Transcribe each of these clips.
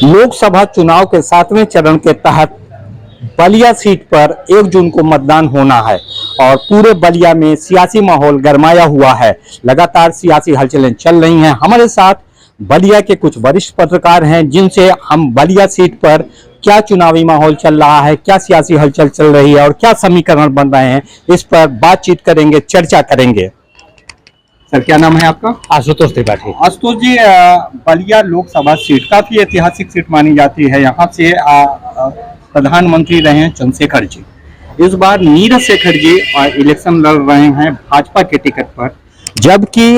लोकसभा चुनाव के 7वें चरण के तहत बलिया सीट पर 1 जून को मतदान होना है और पूरे बलिया में सियासी माहौल गरमाया हुआ है। लगातार सियासी हलचलें चल रही हैं। हमारे साथ बलिया के कुछ वरिष्ठ पत्रकार हैं जिनसे हम बलिया सीट पर क्या चुनावी माहौल चल रहा है, क्या सियासी हलचल चल रही है और क्या समीकरण बन रहे हैं, इस पर बातचीत करेंगे, चर्चा करेंगे। सर, क्या नाम है आपका? आशुतोष त्रिपाठी। आशुतोष जी, बलिया लोकसभा सीट काफी ऐतिहासिक सीट मानी जाती है। यहाँ से प्रधानमंत्री रहे हैं चंद्रशेखर जी। इस बार नीरज शेखर जी इलेक्शन लड़ रहे हैं भाजपा के टिकट पर, जबकि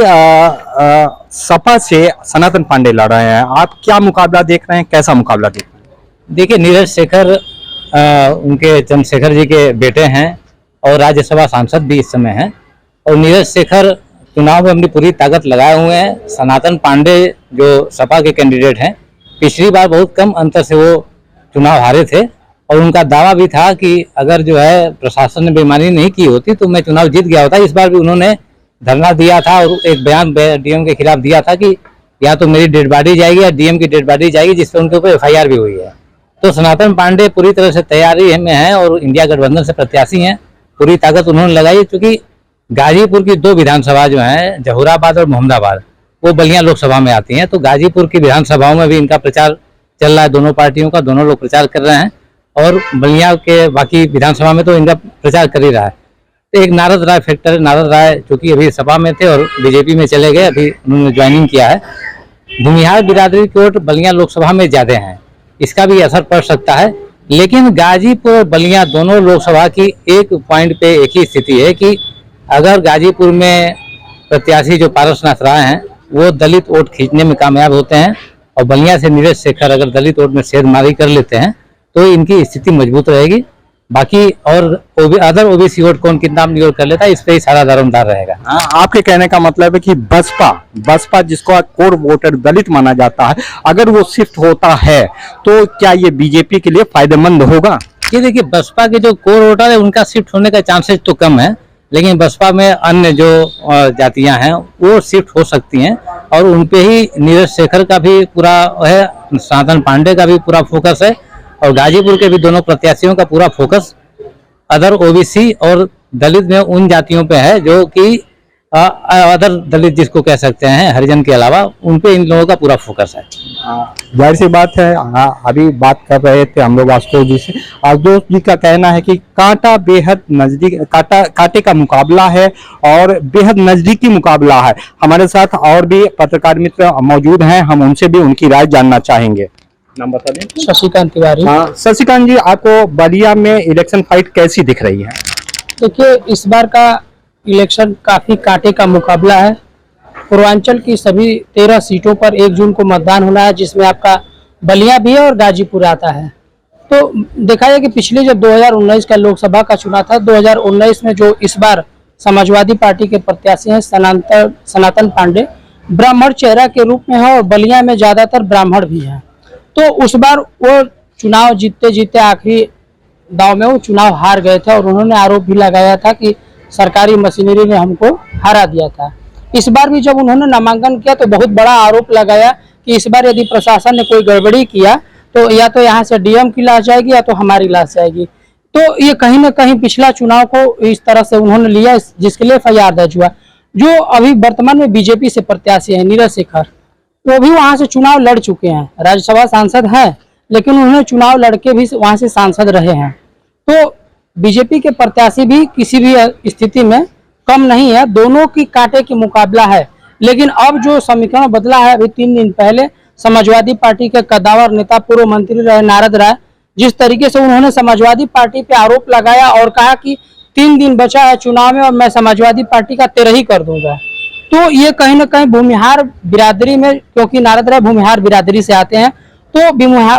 सपा से सनातन पांडे लड़ रहे हैं। आप क्या मुकाबला देख रहे हैं, कैसा मुकाबला देख रहे हैं? देखिए, नीरज शेखर उनके चंद्रशेखर जी के बेटे हैं और राज्यसभा सांसद भी इस समय हैं। और नीरज शेखर चुनाव में अपनी पूरी ताकत लगाए हुए हैं। सनातन पांडे जो सपा के कैंडिडेट हैं, पिछली बार बहुत कम अंतर से वो चुनाव हारे थे और उनका दावा भी था कि अगर जो है प्रशासन ने बेईमानी नहीं की होती तो मैं चुनाव जीत गया होता। इस बार भी उन्होंने धरना दिया था और एक बयान डीएम के खिलाफ दिया था कि या तो मेरी डेड बॉडी जाएगी या डीएम की डेड बॉडी जाएगी, जिसपे उनके ऊपर एफआईआर भी हुई है। तो सनातन पांडे पूरी तरह से तैयारी में है और इंडिया गठबंधन से प्रत्याशी हैं। पूरी ताकत उन्होंने लगाई, क्योंकि गाजीपुर की 2 विधानसभा जो हैं, जहूराबाद और मोहम्मदाबाद, वो बलिया लोकसभा में आती हैं। तो गाजीपुर की विधानसभाओं में भी इनका प्रचार चल रहा है। दोनों पार्टियों का, दोनों लोग प्रचार कर रहे हैं और बलिया के बाकी विधानसभा में तो इनका प्रचार कर ही रहा है। तो एक नारद राय फैक्टर, नारद राय जो कि अभी सपा में थे और बीजेपी में चले गए, अभी उन्होंने ज्वाइनिंग किया है। भूमिहार बिरादरी की वोट बलिया लोकसभा में ज्यादा हैं, इसका भी असर पड़ सकता है। लेकिन गाजीपुर और बलिया दोनों लोकसभा की एक पॉइंट पे एक ही स्थिति है कि अगर गाजीपुर में प्रत्याशी जो पारसनाथ राय हैं वो दलित वोट खींचने में कामयाब होते हैं और बलिया से नीरज शेखर अगर दलित वोट में सेधमारी कर लेते हैं तो इनकी स्थिति मजबूत रहेगी। बाकी और अदर ओबीसी वोट कौन कितना नियोर कर लेता है, इस पे ही सारा दारोमदार रहेगा। आपके कहने का मतलब है कि बसपा जिसको कोर वोटर दलित माना जाता है, अगर वो शिफ्ट होता है तो क्या ये बीजेपी के लिए फायदेमंद होगा? ये देखिए, बसपा के जो कोर वोटर है उनका शिफ्ट होने का चांसेस तो कम है, लेकिन बसपा में अन्य जो जातियां हैं वो शिफ्ट हो सकती हैं और उनपे ही नीरज शेखर का भी पूरा है, सनातन पांडे का भी पूरा फोकस है और गाजीपुर के भी दोनों प्रत्याशियों का पूरा फोकस अदर ओबीसी और दलित में उन जातियों पे है जो कि अदर दलित जिसको कह सकते हैं, हरिजन के अलावा, उन पे इन लोगों का पूरा फोकस है। जाहिर सी बात है। अभी बात कर रहे थे हम लोग आशुतोष जी से। आशुतोष जी का कहना है कि कांटा बेहद नजदीक, कांटे का मुकाबला है और बेहद नजदीकी मुकाबला है। हमारे साथ और भी पत्रकार मित्र मौजूद हैं, हम उनसे भी उनकी राय जानना चाहेंगे। नाम बता दें। शशिकांत तिवारी। शशिकांत जी, आपको बलिया में इलेक्शन फाइट कैसी दिख रही है? देखिए, इस बार का इलेक्शन काफी कांटे का मुकाबला है। पूर्वांचल की सभी 13 सीटों पर 1 जून को मतदान होना है, जिसमें आपका बलिया भी है और गाजीपुर आता है। तो देखा जाए कि पिछले जब 2019 का लोकसभा का चुनाव था, 2019 में जो इस बार समाजवादी पार्टी के प्रत्याशी हैं सनातन पांडे, ब्राह्मण चेहरा के रूप में है और बलिया में ज्यादातर ब्राह्मण भी हैं। तो उस बार वो चुनाव जीतते जीतते आखिरी दाव में वो चुनाव हार गए थे और उन्होंने आरोप भी लगाया था कि सरकारी मशीनरी ने हमको हरा दिया था। इस बार भी जब उन्होंने नामांकन किया तो बहुत बड़ा आरोप लगाया कि इस बार यदि प्रशासन ने कोई गड़बड़ी किया तो या तो यहाँ से डीएम की लाश जाएगी या तो हमारी लाश जाएगी। तो ये कहीं ना कहीं पिछला चुनाव को इस तरह से उन्होंने लिया, जिसके लिए एफआईआर दर्ज हुआ। जो अभी वर्तमान में बीजेपी से प्रत्याशी है नीरज शेखर, वो भी वहां से चुनाव लड़ चुके हैं, राज्यसभा सांसद हैं, लेकिन उन्होंने चुनाव लड़के भी वहां से सांसद रहे हैं। तो बीजेपी के प्रत्याशी भी किसी भी स्थिति में कम नहीं है, दोनों की कांटे की मुकाबला है। लेकिन अब जो समीकरण बदला है, अभी 3 दिन पहले समाजवादी पार्टी के कद्दावर नेता, पूर्व मंत्री रहे नारद राय, जिस तरीके से उन्होंने समाजवादी पार्टी पे आरोप लगाया और कहा कि 3 दिन बचा है चुनाव में और मैं समाजवादी पार्टी का 13 ही कर दूंगा। तो ये कहीं ना कहीं भूमिहार बिरादरी में, क्योंकि नारद राय भूमिहार बिरादरी से आते हैं, तो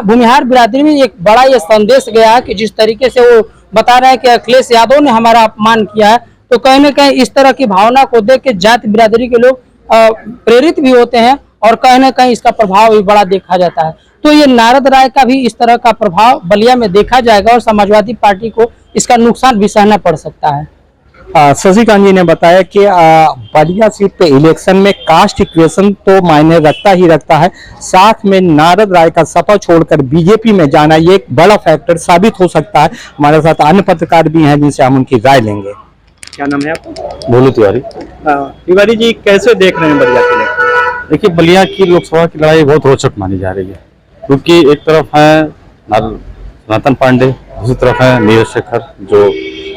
भूमिहार बिरादरी में एक बड़ा ये संदेश गया है कि जिस तरीके से वो बता रहे हैं कि अखिलेश यादव ने हमारा अपमान किया है, तो कहीं ना कहीं इस तरह की भावना को देख के जाति बिरादरी के लोग प्रेरित भी होते हैं और कहीं ना कहीं इसका प्रभाव भी बड़ा देखा जाता है। तो ये नारद राय का भी इस तरह का प्रभाव बलिया में देखा जाएगा और समाजवादी पार्टी को इसका नुकसान भी सहना पड़ सकता है। शशिकांत जी ने बताया कि बलिया सीट पे इलेक्शन में कास्ट इक्वेशन तो मायने रखता ही रखता है, साथ में नारद राय का सपा छोड़कर बीजेपी में जाना ये एक बड़ा फैक्टर साबित हो सकता है। हमारे साथ अन्य पत्रकार भी हैं जिनसे हम उनकी राय लेंगे। क्या नाम है आपका? बोलू तिवारी। तिवारी जी, कैसे देख रहे हैं बलिया के इलेक्शन? देखिए, बलिया की लोकसभा की लड़ाई बहुत रोचक मानी जा रही है, क्योंकि एक तरफ है सनातन पांडे, दूसरी तरफ है नीरज शेखर जो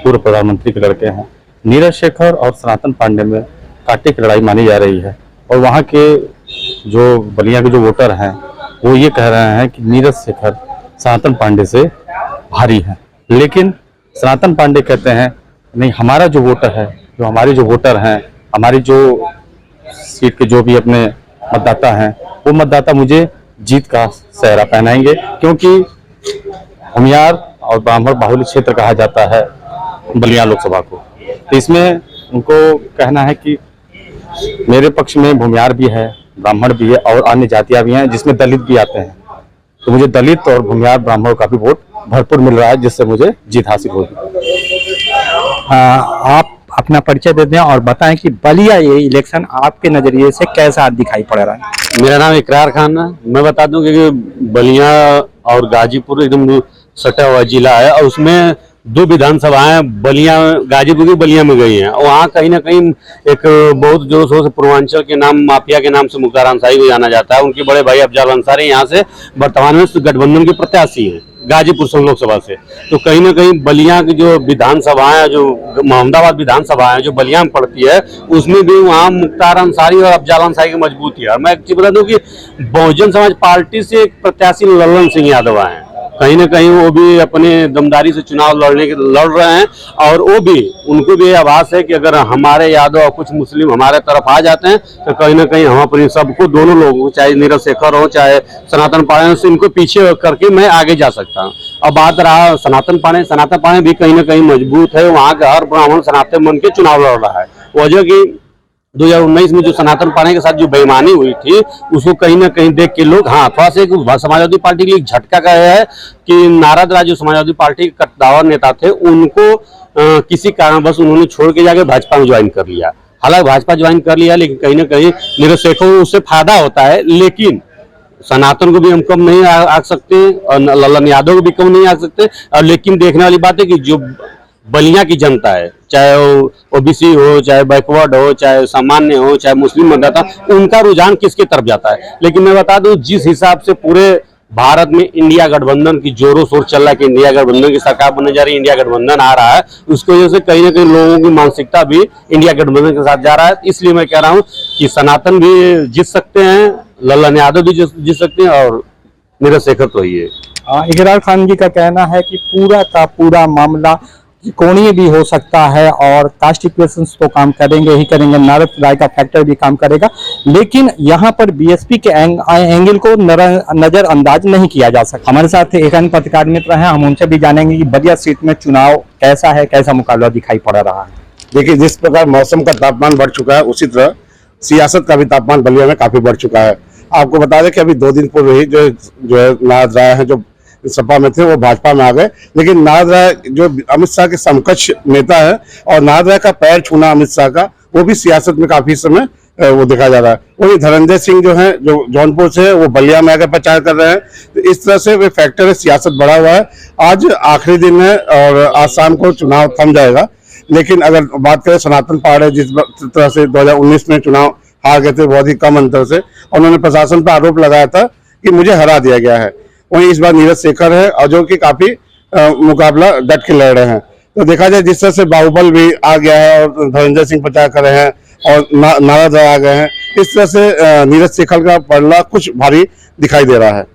पूर्व प्रधानमंत्री के लड़के हैं। नीरज शेखर और सनातन पांडे में कांटे की लड़ाई मानी जा रही है, और वहाँ के जो बलिया के जो वोटर हैं वो ये कह रहे हैं कि नीरज शेखर सनातन पांडे से भारी है। लेकिन सनातन पांडे कहते हैं नहीं, हमारा जो वोटर है, जो हमारे जो वोटर हैं, हमारी जो सीट के जो भी अपने मतदाता हैं, वो मतदाता मुझे जीत का सेहरा पहनाएंगे, क्योंकि भूमियार और ब्राह्मण बाहुल्य क्षेत्र कहा जाता है बलिया लोकसभा को। तो इसमें उनको कहना है कि मेरे पक्ष में भूमियार भी है, ब्राह्मण भी है और अन्य जातियां भी हैं, जिसमें दलित भी आते हैं। तो मुझे दलित और भूमियार ब्राह्मणों का भी वोट भरपूर मिल रहा है, जिससे मुझे जीत हासिल होगी। आप अपना परिचय दे दें और बताएं कि बलिया ये इलेक्शन आपके नजरिए से कैसा दिखाई पड़ रहा है। मेरा नाम इकरार खान है। मैं बता दूं कि बलिया और गाजीपुर एकदम सटा हुआ जिला है, और उसमें 2 विधानसभाएं बलिया, गाजीपुर की बलिया में गई हैं। और वहाँ कहीं ना कहीं एक बहुत जोर शोर से पूर्वांचल के नाम, माफिया के नाम से मुख्तार अंसारी को जाना जाता है। उनके बड़े भाई अफजल अंसारी यहाँ से वर्तमान में गठबंधन के प्रत्याशी हैं गाजीपुर से लोकसभा से। तो कहीं ना कहीं बलिया की जो विधानसभाएं, जो मोहम्मदाबाद विधानसभा है जो बलिया में पड़ती है, उसमें भी वहाँ मुख्तार अंसारी और अफजल अंसारी की मजबूती है। और मैं एक चीज बता दूं कि बहुजन समाज पार्टी से एक प्रत्याशी ललन सिंह यादव आए हैं, कहीं ना कहीं वो भी अपने दमदारी से चुनाव लड़ रहे हैं। और वो भी, उनको भी आभास है कि अगर हमारे यादव और कुछ मुस्लिम हमारे तरफ आ जाते हैं तो कहीं ना कहीं हम अपनी सबको, दोनों लोगों, चाहे नीरज शेखर हो चाहे सनातन पांडे, से इनको पीछे करके मैं आगे जा सकता हूँ। अब बात रहा सनातन पांडे भी कहीं ना कहीं मजबूत है। वहाँ का हर ब्राह्मण सनातन मन के चुनाव लड़ रहा है। वजह की 2019 में जो सनातन पांडे के साथ जो बेईमानी हुई थी, उसको कहीं ना कहीं देख के लोग, हाँ, थोड़ा सा समाजवादी पार्टी के लिए झटका का है कि नारद राय जो समाजवादी पार्टी के कट्टावर नेता थे, उनको किसी कारणवश उन्होंने छोड़ के जाके भाजपा में ज्वाइन कर लिया। हालांकि भाजपा ज्वाइन कर लिया, लेकिन कहीं ना कहीं नीरज शेखर को उससे फायदा होता है। लेकिन सनातन को भी हम कम नहीं आंक सकते और ललन यादव को भी कम नहीं आंक सकते। और लेकिन देखने वाली बात है कि जो बलिया की जनता है, चाहे वो ओबीसी हो, चाहे बैकवर्ड हो, चाहे सामान्य हो, चाहे मुस्लिम मतदाता, उनका रुझान किसके तरफ जाता है। लेकिन मैं बता दूं, जिस हिसाब से पूरे भारत में इंडिया गठबंधन की जोरों शोर चल रहा है कि इंडिया गठबंधन की सरकार बनने जा रही है, इंडिया गठबंधन आ रहा है, उसकी वजह से कहीं ना कहीं लोगों की मानसिकता भी इंडिया गठबंधन के साथ जा रहा है। इसलिए मैं कह रहा हूँ कि सनातन भी जीत सकते हैं, ललन यादव भी जीत सकते हैं, और नीरज शेखर तो ही है। इकरार खान जी का कहना है कि पूरा का पूरा मामला कोणीय भी हो सकता है और कास्ट इक्वेशंस तो काम करेंगे ही करेंगे, नारद राय का फैक्टर भी काम करेगा, लेकिन यहाँ पर बीएसपी के एंगल को नजरअंदाज नहीं किया जा सकता। हमारे साथ एक अन्य पत्रकार मित्र हैं, हम उनसे भी जानेंगे कि बलिया सीट में चुनाव कैसा है, कैसा मुकाबला दिखाई पड़ रहा है। देखिए, जिस प्रकार मौसम का तापमान बढ़ चुका है, उसी तरह सियासत का भी तापमान बलिया में काफी बढ़ चुका है। आपको बता दें कि अभी 2 दिन पूर्व ही जो है नारद राय है, जो सपा में थे, वो भाजपा में आ गए। लेकिन नारद राय जो अमित शाह के समकक्ष नेता है, और नारद राय का पैर छूना अमित शाह का, वो भी सियासत में काफी समय वो देखा जा रहा है। वही धनंजय सिंह जो है, जो जौनपुर से, वो बलिया में आकर प्रचार कर रहे हैं। तो इस तरह से वे फैक्टर है, सियासत बढ़ा हुआ है। आज आखिरी दिन है और आज शाम को चुनाव थम जाएगा। लेकिन अगर बात करें सनातन पांडे, जिस तरह से 2019 में चुनाव हार गए थे बहुत ही कम अंतर से, और उन्होंने प्रशासन पर आरोप लगाया था कि मुझे हरा दिया गया है, वहीं इस बार नीरज शेखर है, और जो कि काफी मुकाबला डट के लड़ रहे हैं। तो देखा जाए, जिस तरह से बाहुबल भी आ गया है और धनंजय सिंह प्रचार कर रहे हैं और नारद राय आ गए हैं, इस तरह से नीरज शेखर का पलड़ा कुछ भारी दिखाई दे रहा है।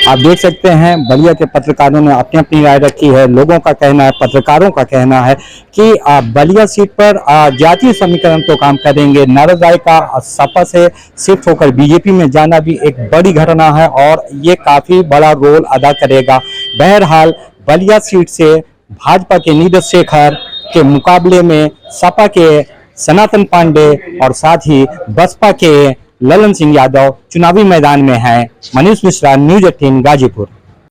आप देख सकते हैं बलिया के पत्रकारों ने अपनी अपनी राय रखी है। लोगों का कहना है, पत्रकारों का कहना है कि बलिया सीट पर जातीय समीकरण तो काम करेंगे, नारद राय का सपा से शिफ्ट होकर बीजेपी में जाना भी एक बड़ी घटना है और ये काफी बड़ा रोल अदा करेगा। बहरहाल बलिया सीट से भाजपा के नीरज शेखर के मुकाबले में सपा के सनातन पांडे और साथ ही बसपा के ललन सिंह यादव चुनावी मैदान में हैं। मनीष मिश्रा, न्यूज़ 18 गाजीपुर।